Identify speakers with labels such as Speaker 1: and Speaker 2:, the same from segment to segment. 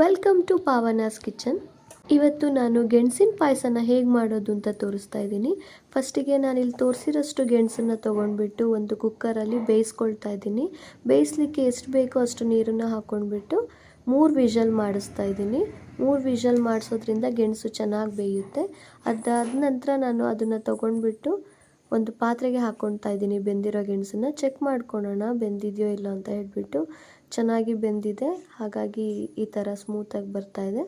Speaker 1: Welcome to ಪಾವನಾಸ್ kitchen. ಇವತ್ತು ನಾನು ಗೆಣಸಿನ ಪಾಯಸನ ಹೇಗೆ ಮಾಡೋದು ಅಂತ ತೋರಿಸ್ತಾ ಇದ್ದೀನಿ. ಫಸ್ಟಿಗೆ ನಾನಿಲ್ಲಿ ತೋರಿಸಿರೋಷ್ಟು ಗೆಣಸನ್ನು ತೊಗೊಂಡ್ಬಿಟ್ಟು ಒಂದು ಕುಕ್ಕರಲ್ಲಿ ಬೇಯಿಸ್ಕೊಳ್ತಾ ಇದ್ದೀನಿ. ಬೇಯಿಸ್ಲಿಕ್ಕೆ ಎಷ್ಟು ಬೇಕೋ ಅಷ್ಟು ನೀರನ್ನು ಹಾಕ್ಕೊಂಡ್ಬಿಟ್ಟು 3 ವಿಷಲ್ ಮಾಡಿಸ್ತಾ ಇದ್ದೀನಿ. 3 ವಿಷಲ್ ಮಾಡಿಸೋದ್ರಿಂದ ಗೆಣಸು ಚೆನ್ನಾಗಿ ಬೇಯುತ್ತೆ. ಅದಾದ ನಂತರ ನಾನು ಅದನ್ನು ತೊಗೊಂಡ್ಬಿಟ್ಟು ಒಂದು ಪಾತ್ರೆಗೆ ಹಾಕ್ಕೊಳ್ತಾ ಇದ್ದೀನಿ. ಬೆಂದಿರೋ ಗೆಣಸನ್ನು ಚೆಕ್ ಮಾಡ್ಕೊಳ್ಳೋಣ ಬೆಂದಿದೆಯೋ ಇಲ್ಲ ಅಂತ ಹೇಳ್ಬಿಟ್ಟು. ಚೆನ್ನಾಗಿ ಬೆಂದಿದೆ, ಹಾಗಾಗಿ ಈ ಥರ ಸ್ಮೂತಾಗಿ ಬರ್ತಾ ಇದೆ.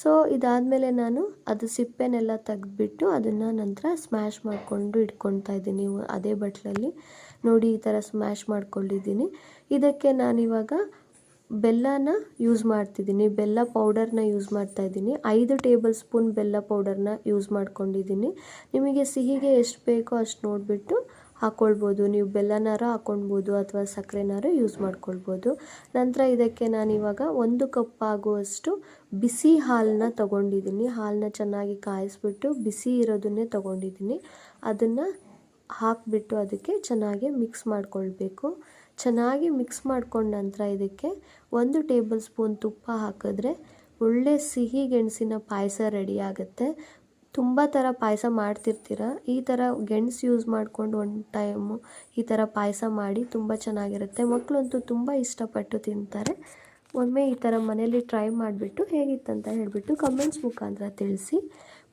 Speaker 1: ಸೊ ಇದಾದಮೇಲೆ ನಾನು ಅದು ಸಿಪ್ಪೆನೆಲ್ಲ ತೆಗೆದ್ಬಿಟ್ಟು ಅದನ್ನು ನಂತರ ಸ್ಮ್ಯಾಶ್ ಮಾಡಿಕೊಂಡು ಇಟ್ಕೊಳ್ತಾ ಇದ್ದೀನಿ. ಅದೇ ಬಟ್ಲಲ್ಲಿ ನೋಡಿ ಈ ಥರ ಸ್ಮ್ಯಾಶ್ ಮಾಡ್ಕೊಂಡಿದ್ದೀನಿ. ಇದಕ್ಕೆ ನಾನಿವಾಗ ಬೆಲ್ಲನ ಯೂಸ್ ಮಾಡ್ತಿದ್ದೀನಿ. ಬೆಲ್ಲ ಪೌಡರ್ನ ಯೂಸ್ ಮಾಡ್ತಾ ಇದ್ದೀನಿ. 5 ಟೇಬಲ್ ಸ್ಪೂನ್ ಬೆಲ್ಲ ಪೌಡರ್ನ ಯೂಸ್ ಮಾಡ್ಕೊಂಡಿದ್ದೀನಿ. ನಿಮಗೆ ಸಿಹಿಗೆ ಎಷ್ಟು ಬೇಕೋ ಅಷ್ಟು ನೋಡಿಬಿಟ್ಟು ಹಾಕ್ಕೊಳ್ಬೋದು. ನೀವು ಬೆಲ್ಲನಾರು ಹಾಕ್ಕೊಳ್ಬೋದು ಅಥವಾ ಸಕ್ಕರೆನಾರು ಯೂಸ್ ಮಾಡ್ಕೊಳ್ಬೋದು. ನಂತರ ಇದಕ್ಕೆ ನಾನಿವಾಗ 1 ಕಪ್ ಆಗುವಷ್ಟು ಬಿಸಿ ಹಾಲನ್ನ ತೊಗೊಂಡಿದ್ದೀನಿ. ಹಾಲನ್ನ ಚೆನ್ನಾಗಿ ಕಾಯಿಸ್ಬಿಟ್ಟು ಬಿಸಿ ಇರೋದನ್ನೇ ತೊಗೊಂಡಿದ್ದೀನಿ. ಅದನ್ನು ಹಾಕಿಬಿಟ್ಟು ಅದಕ್ಕೆ ಚೆನ್ನಾಗಿ ಮಿಕ್ಸ್ ಮಾಡ್ಕೊಳ್ಬೇಕು. ಚೆನ್ನಾಗಿ ಮಿಕ್ಸ್ ಮಾಡ್ಕೊಂಡ ನಂತರ ಇದಕ್ಕೆ 1 ಟೇಬಲ್ ಸ್ಪೂನ್ ತುಪ್ಪ ಹಾಕಿದ್ರೆ ಒಳ್ಳೆ ಸಿಹಿ ಗೆಣಸಿನ ಪಾಯಸ ರೆಡಿ ಆಗುತ್ತೆ. ತುಂಬ ಥರ ಪಾಯಸ ಮಾಡ್ತಿರ್ತೀರ, ಈ ಥರ ಗೆಣಸು ಯೂಸ್ ಮಾಡಿಕೊಂಡು ಒಂದು ಟೈಮು ಈ ಥರ ಪಾಯಸ ಮಾಡಿ ತುಂಬ ಚೆನ್ನಾಗಿರುತ್ತೆ. ಮಕ್ಕಳಂತೂ ತುಂಬ ಇಷ್ಟಪಟ್ಟು ತಿಂತಾರೆ. ಒಮ್ಮೆ ಈ ಥರ ಮನೇಲಿ ಟ್ರೈ ಮಾಡಿಬಿಟ್ಟು ಹೇಗಿತ್ತಂತ ಹೇಳಿಬಿಟ್ಟು ಕಮೆಂಟ್ಸ್ ಮುಖಾಂತರ ತಿಳಿಸಿ.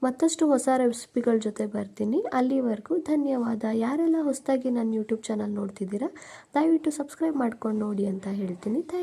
Speaker 1: ಮತ್ತಷ್ಟು ಹೊಸ ರೆಸಿಪಿಗಳ ಜೊತೆ ಬರ್ತೀನಿ. ಅಲ್ಲಿವರೆಗೂ ಧನ್ಯವಾದ. ಯಾರೆಲ್ಲ ಹೊಸದಾಗಿ ನನ್ನ ಯೂಟ್ಯೂಬ್ ಚಾನಲ್ ನೋಡ್ತಿದ್ದೀರಾ ದಯವಿಟ್ಟು ಸಬ್ಸ್ಕ್ರೈಬ್ ಮಾಡ್ಕೊಂಡು ನೋಡಿ ಅಂತ ಹೇಳ್ತೀನಿ.